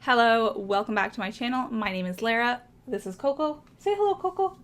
Hello, welcome back to my channel. My name is Lara. This is Coco. Say hello, Coco.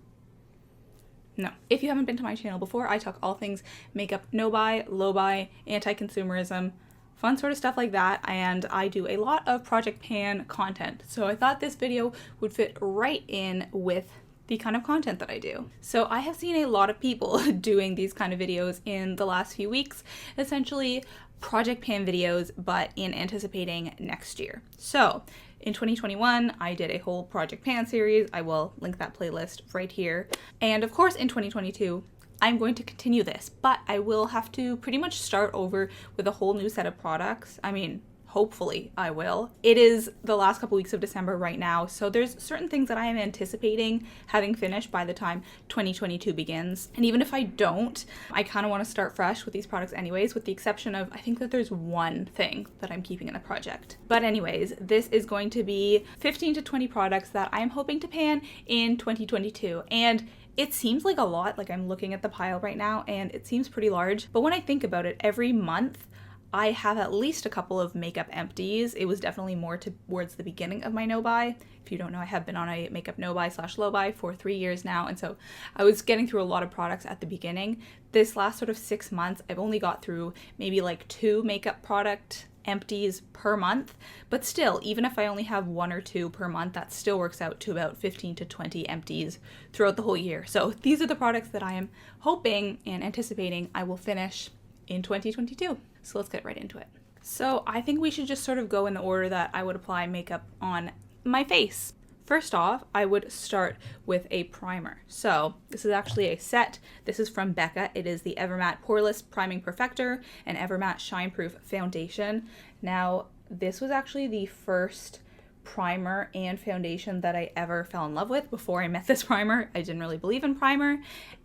No, if you haven't been to my channel before, I talk all things makeup, no buy, low buy, anti-consumerism, fun sort of stuff like that, and I do a lot of Project Pan content. So I thought this video would fit right in with the kind of content that I do. So I have seen a lot of people doing these kind of videos in the last few weeks, essentially Project Pan videos, but in anticipating next year. So in 2021, I did a whole Project Pan series. I will link that playlist right here. And of course, in 2022, I'm going to continue this, but I will have to pretty much start over with a whole new set of products. I mean, hopefully I will. It is the last couple weeks of December right now, so there's certain things that I am anticipating having finished by the time 2022 begins. And even if I don't, I kind of want to start fresh with these products anyways, with the exception of, I think that there's one thing that I'm keeping in the project. But anyways, this is going to be 15 to 20 products that I'm hoping to pan in 2022. And it seems like a lot, like I'm looking at the pile right now, and it seems pretty large. But when I think about it, every month, I have at least a couple of makeup empties. It was definitely more towards the beginning of my no-buy. If you don't know, I have been on a makeup no-buy / low-buy for 3 years now, and so I was getting through a lot of products at the beginning. This last sort of 6 months, I've only got through maybe like 2 makeup product empties per month, but still, even if I only have 1 or 2 per month, that still works out to about 15 to 20 empties throughout the whole year. So these are the products that I am hoping and anticipating I will finish in 2022. So let's get right into it. So I think we should just sort of go in the order that I would apply makeup on my face. First off, I would start with a primer. So this is actually a set. This is from Becca. It is the Evermatte Poreless Priming Perfector and Evermatte Shine Proof Foundation. Now, this was actually the first primer and foundation that I ever fell in love with. Before I met this primer, I didn't really believe in primer,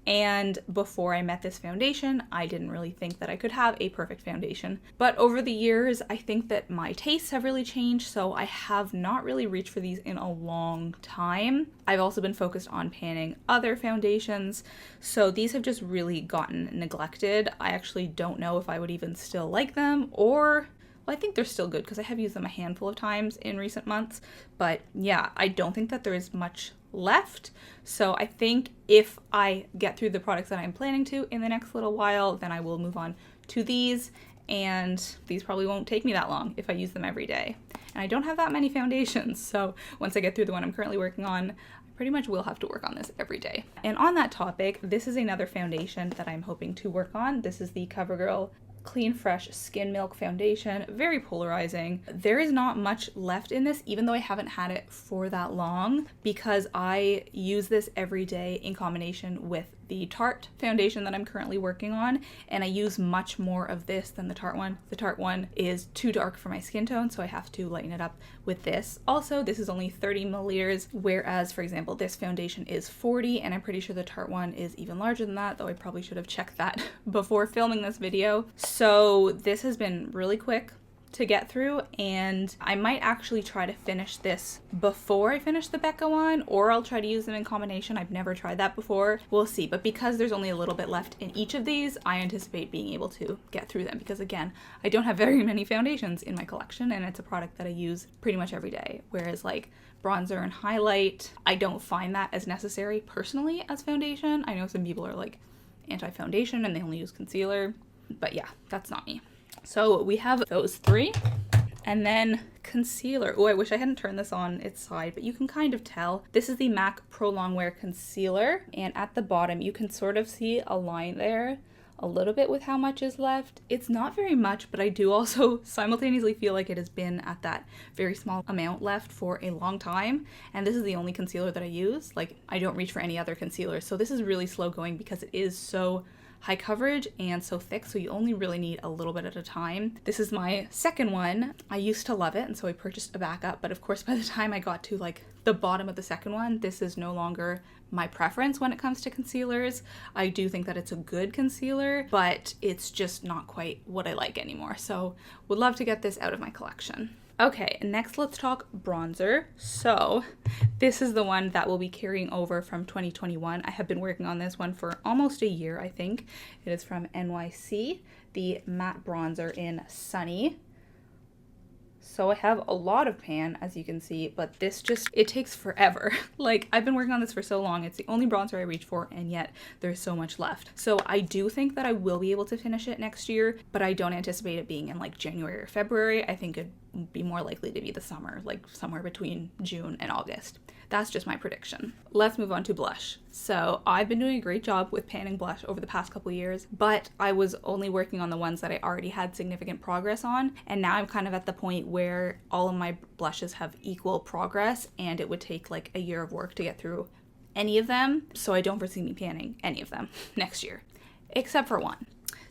and before I met this foundation, I didn't really think that I could have a perfect foundation. But over the years, I think that my tastes have really changed, so I have not really reached for these in a long time. I've also been focused on panning other foundations, so these have just really gotten neglected. I actually don't know if I would even still like them, or I think they're still good because I have used them a handful of times in recent months, but yeah, I don't think that there is much left. So I think if I get through the products that I'm planning to in the next little while, then I will move on to these, and these probably won't take me that long if I use them every day. And I don't have that many foundations, so once I get through the one I'm currently working on, I pretty much will have to work on this every day. And on that topic, this is another foundation that I'm hoping to work on. This is the CoverGirl Clean Fresh Skin Milk Foundation. Very polarizing. There is not much left in this, even though I haven't had it for that long, because I use this every day in combination with the Tarte foundation that I'm currently working on, and I use much more of this than the Tarte one. The Tarte one is too dark for my skin tone, so I have to lighten it up with this. Also, this is only 30 milliliters, whereas, for example, this foundation is 40, and I'm pretty sure the Tarte one is even larger than that, though I probably should have checked that before filming this video. So this has been really quick to get through, and I might actually try to finish this before I finish the Becca one, or I'll try to use them in combination. I've never tried that before. We'll see. But because there's only a little bit left in each of these, I anticipate being able to get through them, because again, I don't have very many foundations in my collection, and it's a product that I use pretty much every day. Whereas like bronzer and highlight, I don't find that as necessary personally as foundation. I know some people are like anti-foundation and they only use concealer, but yeah, that's not me. So we have those 3, and then concealer. Oh, I wish I hadn't turned this on its side, but you can kind of tell. This is the MAC Pro Longwear Concealer, and at the bottom you can sort of see a line there a little bit with how much is left. It's not very much, but I do also simultaneously feel like it has been at that very small amount left for a long time, and this is the only concealer that I use. Like, I don't reach for any other concealer, so this is really slow going because it is so high coverage and so thick, so you only really need a little bit at a time. This is my second one. I used to love it, and so I purchased a backup, but of course by the time I got to like the bottom of the second one, this is no longer my preference when it comes to concealers. I do think that it's a good concealer, but it's just not quite what I like anymore, so would love to get this out of my collection. Okay, next let's talk bronzer. So this is the one that will be carrying over from 2021. I have been working on this one for almost a year, I think. It is from NYC, the matte bronzer in Sunny. So I have a lot of pan, as you can see, but this just, it takes forever. Like, I've been working on this for so long. It's the only bronzer I reach for, and yet there's so much left. So I do think that I will be able to finish it next year, but I don't anticipate it being in like January or February. I think it'd be more likely to be the summer, like somewhere between June and August. That's just my prediction. Let's move on to blush. So I've been doing a great job with panning blush over the past couple years, but I was only working on the ones that I already had significant progress on. And now I'm kind of at the point where all of my blushes have equal progress, and it would take like a year of work to get through any of them. So I don't foresee me panning any of them next year, except for one.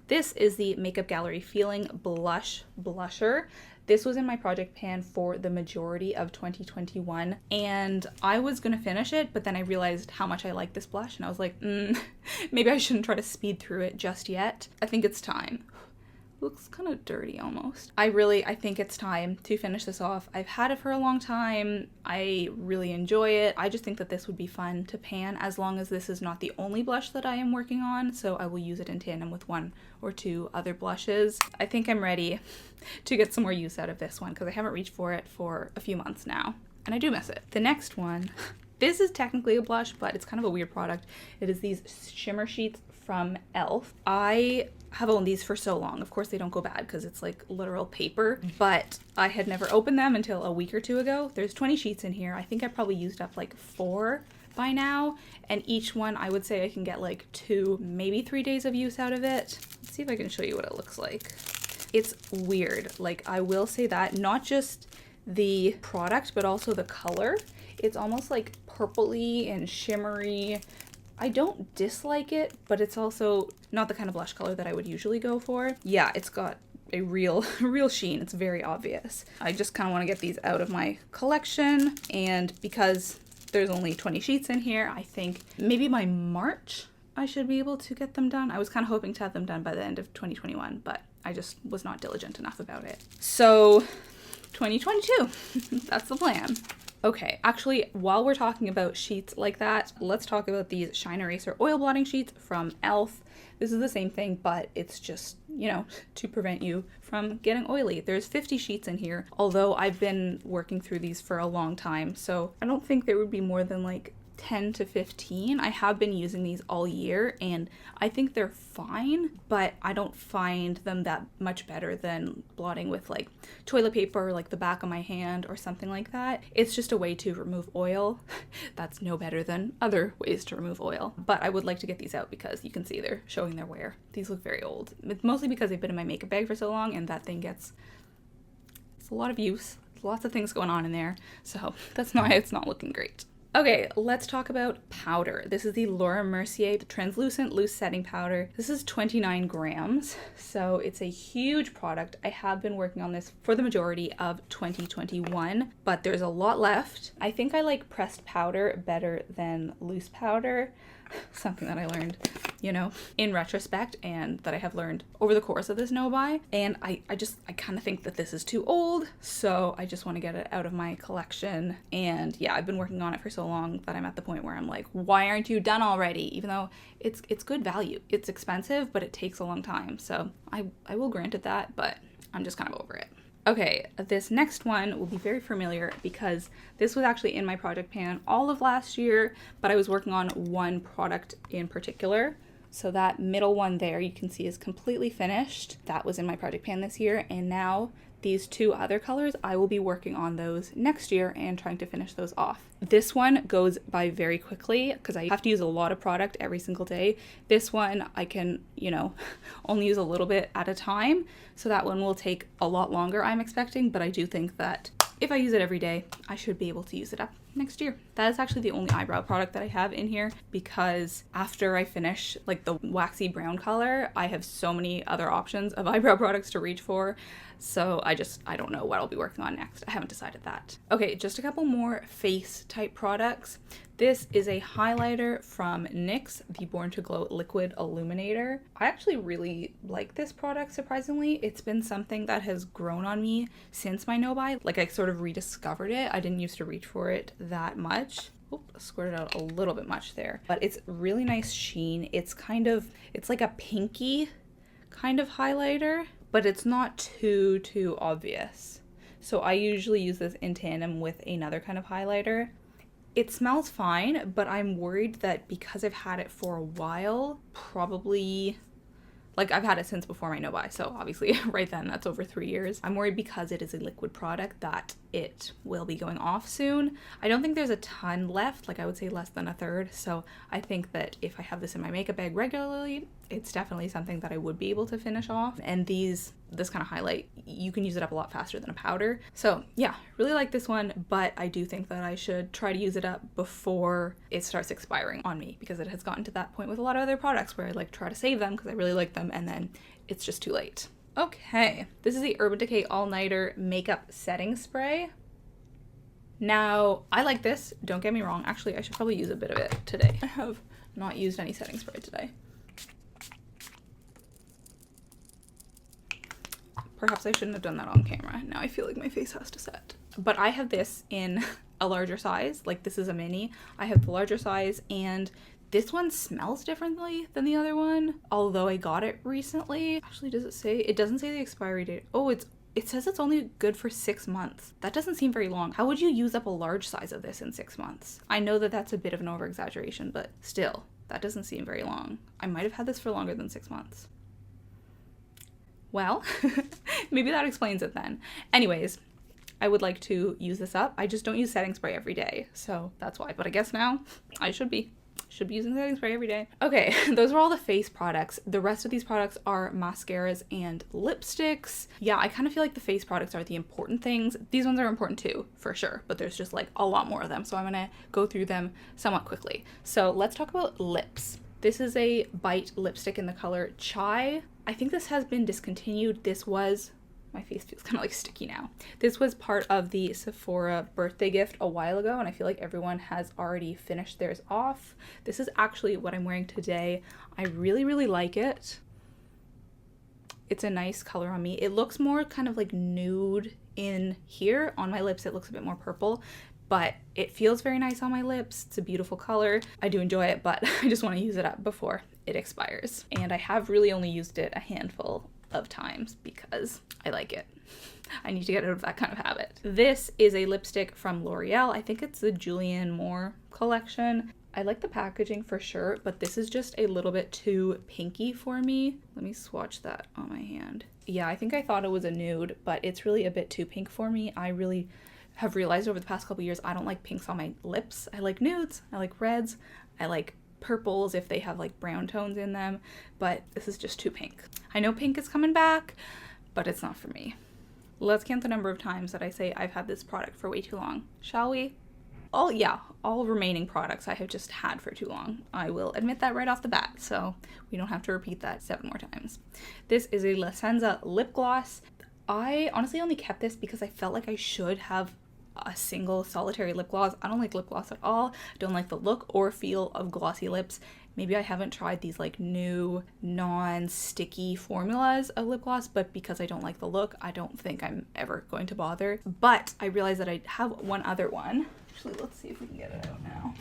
This is the Makeup Gallery Feeling Blush Blusher. This was in my project pan for the majority of 2021, and I was gonna finish it, but then I realized how much I like this blush, and I was like, maybe I shouldn't try to speed through it just yet. I think it's time. Looks kind of dirty almost. I think it's time to finish this off. I've had it for a long time. I really enjoy it. I just think that this would be fun to pan, as long as this is not the only blush that I am working on, so I will use it in tandem with one or two other blushes. I think I'm ready to get some more use out of this one because I haven't reached for it for a few months now, and I do miss it. The next one, this is technically a blush, but it's kind of a weird product. It is these shimmer sheets from e.l.f. I have owned these for so long. Of course they don't go bad because it's like literal paper, but I had never opened them until a week or two ago. There's 20 sheets in here. I think I probably used up like 4 by now, and each one I would say I can get like 2, maybe 3 days of use out of it. Let's see if I can show you what it looks like. It's weird. Like, I will say that, not just the product, but also the color. It's almost like purpley and shimmery. I don't dislike it, but it's also not the kind of blush color that I would usually go for. Yeah, it's got a real sheen. It's very obvious. I just kind of want to get these out of my collection, and because there's only 20 sheets in here, I think maybe by March I should be able to get them done. I was kind of hoping to have them done by the end of 2021, but I just was not diligent enough about it. So 2022, that's the plan. Okay, actually, while we're talking about sheets like that, let's talk about these Shine Eraser oil blotting sheets from e.l.f. This is the same thing, but it's just, you know, to prevent you from getting oily. There's 50 sheets in here, although I've been working through these for a long time, so I don't think there would be more than like 10 to 15. I have been using these all year, and I think they're fine, but I don't find them that much better than blotting with like toilet paper or like the back of my hand or something like that. It's just a way to remove oil. That's no better than other ways to remove oil, but I would like to get these out because you can see they're showing their wear. These look very old. It's mostly because they've been in my makeup bag for so long, and that thing gets, it's a lot of use. Lots of things going on in there, so that's why it's not looking great. Okay, let's talk about powder. This is the Laura Mercier Translucent Loose Setting Powder. This is 29 grams, so it's a huge product. I have been working on this for the majority of 2021, but there's a lot left. I think I like pressed powder better than loose powder. Something that I learned, you know, in retrospect, and that I have learned over the course of this no-buy. And I kind of think that this is too old, so I just want to get it out of my collection. And yeah, I've been working on it for so long that I'm at the point where I'm like, why aren't you done already? Even though it's good value. It's expensive, but it takes a long time. So I will grant it that, but I'm just kind of over it. Okay, this next one will be very familiar because this was actually in my project pan all of last year, but I was working on one product in particular. So that middle one there you can see is completely finished. That was in my project pan this year, and now these 2 other colors, I will be working on those next year and trying to finish those off. This one goes by very quickly because I have to use a lot of product every single day. This one I can, you know, only use a little bit at a time. So that one will take a lot longer, I'm expecting, but I do think that if I use it every day, I should be able to use it up next year. That is actually the only eyebrow product that I have in here, because after I finish like the waxy brown color, I have so many other options of eyebrow products to reach for. So I don't know what I'll be working on next. I haven't decided that. Okay, just a couple more face type products. This is a highlighter from NYX, the Born to Glow Liquid Illuminator. I actually really like this product, surprisingly. It's been something that has grown on me since my no-buy. Like, I sort of rediscovered it. I didn't used to reach for it that much. Oop, squirted out a little bit much there. But it's really nice sheen. It's like a pinky kind of highlighter, but it's not too obvious. So I usually use this in tandem with another kind of highlighter. It smells fine, but I'm worried that because I've had it for a while, probably, like I've had it since before my no-buy, so obviously right then that's over 3 years. I'm worried because it is a liquid product that it will be going off soon. I don't think there's a ton left, like I would say less than a third, so I think that if I have this in my makeup bag regularly, it's definitely something that I would be able to finish off. And this kind of highlight, you can use it up a lot faster than a powder. So yeah, really like this one, but I do think that I should try to use it up before it starts expiring on me, because it has gotten to that point with a lot of other products where I like try to save them because I really like them and then it's just too late. Okay, this is the Urban Decay All Nighter Makeup Setting Spray. Now, I like this, don't get me wrong. Actually, I should probably use a bit of it today. I have not used any setting spray today. Perhaps I shouldn't have done that on camera. Now I feel like my face has to set. But I have this in a larger size. Like this is a mini. I have the larger size, and this one smells differently than the other one. Although I got it recently. Actually, does it say? It doesn't say the expiry date. Oh, it says it's only good for 6 months. That doesn't seem very long. How would you use up a large size of this in 6 months? I know that that's a bit of an over-exaggeration, but still, that doesn't seem very long. I might have had this for longer than 6 months. Well, maybe that explains it then. Anyways, I would like to use this up. I just don't use setting spray every day, so that's why. But I guess now I should be using setting spray every day. Okay, those are all the face products. The rest of these products are mascaras and lipsticks. Yeah, I kind of feel like the face products are the important things. These ones are important too, for sure, but there's just like a lot more of them. So I'm gonna go through them somewhat quickly. So let's talk about lips. This is a Bite lipstick in the color Chai. I think this has been discontinued. This was, my face feels kind of like sticky now. This was part of the Sephora birthday gift a while ago, and I feel like everyone has already finished theirs off. This is actually what I'm wearing today. I really, really like it. It's a nice color on me. It looks more kind of like nude in here. On my lips, it looks a bit more purple, but it feels very nice on my lips. It's a beautiful color. I do enjoy it, but I just want to use it up before it expires. And I have really only used it a handful of times because I like it. I need to get out of that kind of habit. This is a lipstick from L'Oreal. I think it's the Julianne Moore collection. I like the packaging for sure, but this is just a little bit too pinky for me. Let me swatch that on my hand. Yeah, I think I thought it was a nude, but it's really a bit too pink for me. I really have realized over the past couple years I don't like pinks on my lips. I like nudes, I like reds, I like purples if they have like brown tones in them, but this is just too pink. I know pink is coming back, but it's not for me. Let's count the number of times that I say I've had this product for way too long, shall we? All remaining products I have just had for too long. I will admit that right off the bat, so we don't have to repeat that 7 more times. This is a La Senza lip gloss. I honestly only kept this because I felt like I should have a single solitary lip gloss. I don't like lip gloss at all. I don't like the look or feel of glossy lips. Maybe I haven't tried these like new non-sticky formulas of lip gloss, but because I don't like the look, I don't think I'm ever going to bother. But I realized that I have one other one. Actually, let's see if we can get it out now.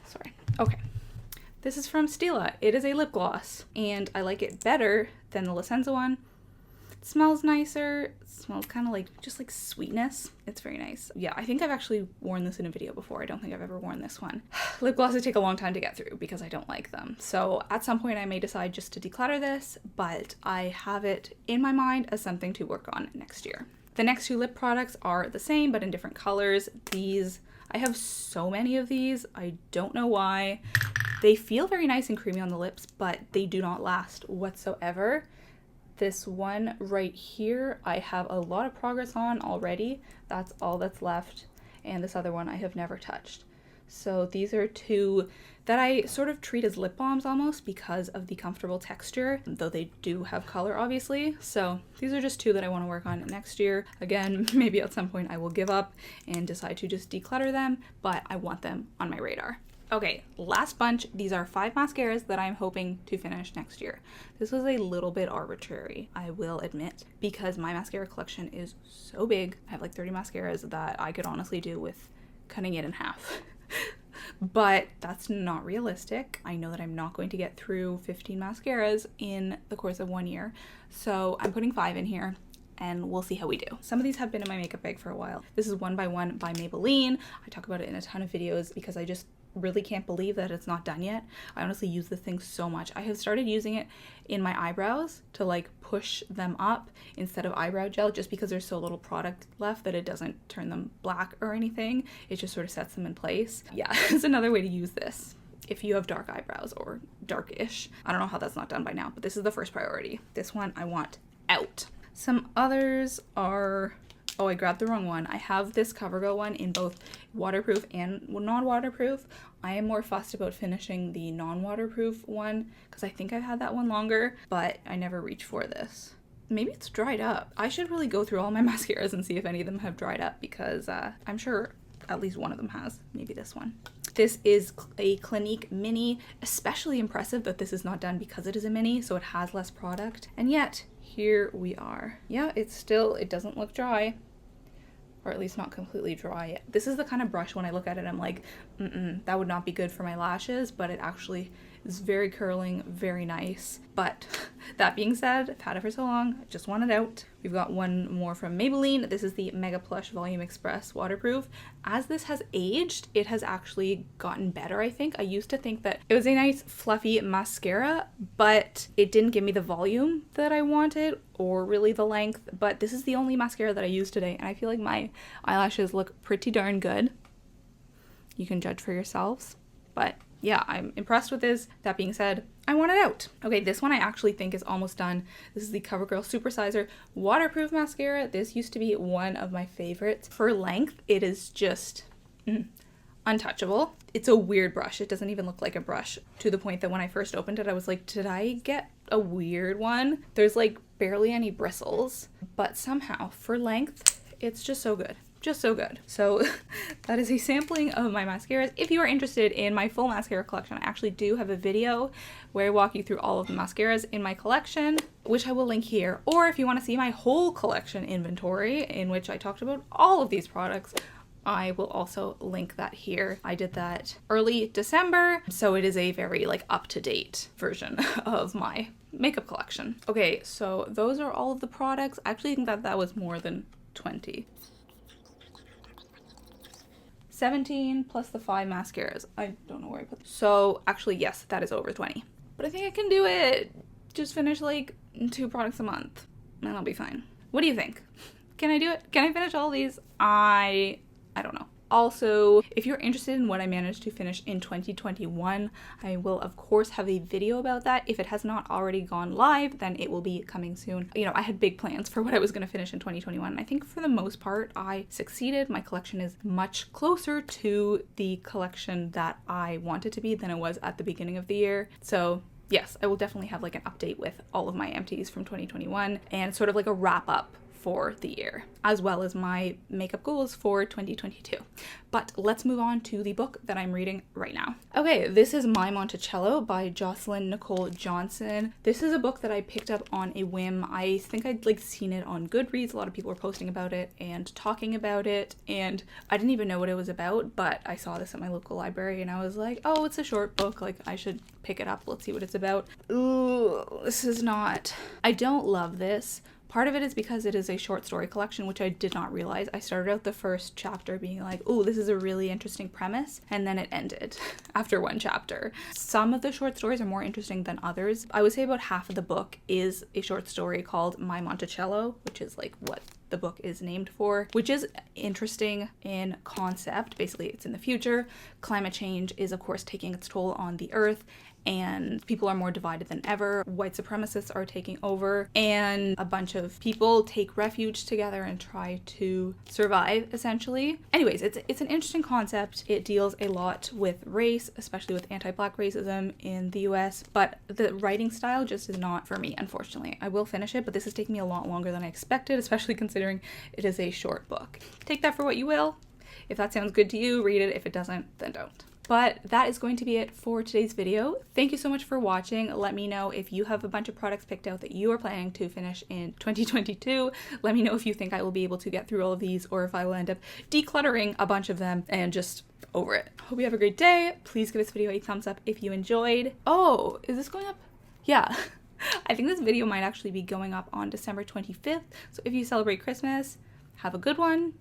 Sorry. Okay. This is from Stila. It is a lip gloss, and I like it better than the La Senza one. It smells nicer. It smells kind of like just like sweetness. It's very nice. Yeah, I think I've actually worn this in a video before. I don't think I've ever worn this one. Lip glosses take a long time to get through because I don't like them. So at some point I may decide just to declutter this, but I have it in my mind as something to work on next year. The next 2 lip products are the same, but in different colors. These, I have so many of these. I don't know why. They feel very nice and creamy on the lips, but they do not last whatsoever. This one right here, I have a lot of progress on already. That's all that's left. And this other one I have never touched. So these are 2 that I sort of treat as lip balms almost because of the comfortable texture, though they do have color obviously. So these are just 2 that I want to work on next year. Again, maybe at some point I will give up and decide to just declutter them, but I want them on my radar. Okay, last bunch. These are 5 mascaras that I'm hoping to finish next year. This was a little bit arbitrary, I will admit, because my mascara collection is so big. I have like 30 mascaras that I could honestly do with cutting it in half. But that's not realistic. I know that I'm not going to get through 15 mascaras in the course of 1 year. So I'm putting 5 in here. and we'll see how we do. Some of these have been in my makeup bag for a while. This is One by One by Maybelline. I talk about it in a ton of videos because I just really can't believe that it's not done yet. I honestly use this thing so much. I have started using it in my eyebrows to like push them up instead of eyebrow gel, just because there's so little product left that it doesn't turn them black or anything. It just sort of sets them in place. Yeah, it's another way to use this if you have dark eyebrows or darkish. I don't know how that's not done by now, but this is the first priority. This one I want out. Some others are, oh, I grabbed the wrong one. I have this CoverGirl one in both waterproof and non-waterproof. I am more fussed about finishing the non-waterproof one because I think I've had that one longer, but I never reach for this. Maybe it's dried up. I should really go through all my mascaras and see if any of them have dried up, because I'm sure at least one of them has. Maybe this one. This is a Clinique mini. Especially impressive that this is not done because it is a mini, so it has less product. And yet, here we are. Yeah, it doesn't look dry. Or at least not completely dry. This is the kind of brush when I look at it, I'm like, that would not be good for my lashes, but it actually is very curling, very nice. But that being said, I've had it for so long, I just want it out. We've got one more from Maybelline. This is the Mega Plush Volume Express Waterproof. As this has aged, it has actually gotten better, I think. I used to think that it was a nice fluffy mascara, but it didn't give me the volume that I wanted or really the length. But this is the only mascara that I use today, and I feel like my eyelashes look pretty darn good. You can judge for yourselves, but yeah, I'm impressed with this. That being said, I want it out. Okay, this one I actually think is almost done. This is the CoverGirl Supersizer Waterproof Mascara. This used to be one of my favorites. For length, it is just untouchable. It's a weird brush. It doesn't even look like a brush, to the point that when I first opened it, I was like, did I get a weird one? There's like barely any bristles, but somehow for length, it's just so good. Just so good. So that is a sampling of my mascaras. If you are interested in my full mascara collection, I actually do have a video where I walk you through all of the mascaras in my collection, which I will link here. Or if you want to see my whole collection inventory, in which I talked about all of these products, I will also link that here. I did that early December, so it is a very like up-to-date version of my makeup collection. Okay, so those are all of the products. I actually think that was more than 20. 17 plus the 5 mascaras. I don't know where I put them. So actually, yes, that is over 20. But I think I can do it. Just finish like 2 products a month and I'll be fine. What do you think? Can I do it? Can I finish all these? I don't know. Also, if you're interested in what I managed to finish in 2021, I will of course have a video about that. If it has not already gone live, then it will be coming soon. You know, I had big plans for what I was going to finish in 2021. I think for the most part, I succeeded. My collection is much closer to the collection that I wanted to be than it was at the beginning of the year. So yes, I will definitely have like an update with all of my empties from 2021 and sort of like a wrap up for the year, as well as my makeup goals for 2022. But let's move on to the book that I'm reading right now. Okay, this is My Monticello by Jocelyn Nicole Johnson. This is a book that I picked up on a whim. I think I'd like seen it on Goodreads. A lot of people were posting about it and talking about it, and I didn't even know what it was about, but I saw this at my local library and I was like, oh, it's a short book, like I should pick it up. Let's see what it's about. Ooh, this is not, I don't love this. Part of it is because it is a short story collection, which I did not realize. I started out the first chapter being like, oh, this is a really interesting premise, and then it ended after one chapter. Some of the short stories are more interesting than others. I would say about half of the book is a short story called My Monticello, which is like what the book is named for, which is interesting in concept. Basically, it's in the future. Climate change is, of course, taking its toll on the earth, and people are more divided than ever. White supremacists are taking over, and a bunch of people take refuge together and try to survive, essentially. Anyways, it's an interesting concept. It deals a lot with race, especially with anti-Black racism in the US, but the writing style just is not for me, unfortunately. I will finish it, but this is taking me a lot longer than I expected, especially considering it is a short book. Take that for what you will. If that sounds good to you, read it. If it doesn't, then don't. But that is going to be it for today's video. Thank you so much for watching. Let me know if you have a bunch of products picked out that you are planning to finish in 2022. Let me know if you think I will be able to get through all of these, or if I will end up decluttering a bunch of them and just over it. Hope you have a great day. Please give this video a thumbs up if you enjoyed. Oh, is this going up? Yeah. I think this video might actually be going up on December 25th. So if you celebrate Christmas, have a good one.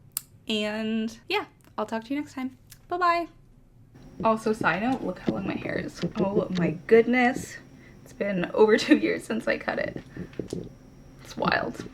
And yeah, I'll talk to you next time. Bye-bye. Also, side note, look how long my hair is. Oh my goodness. It's been over 2 years since I cut it. It's wild.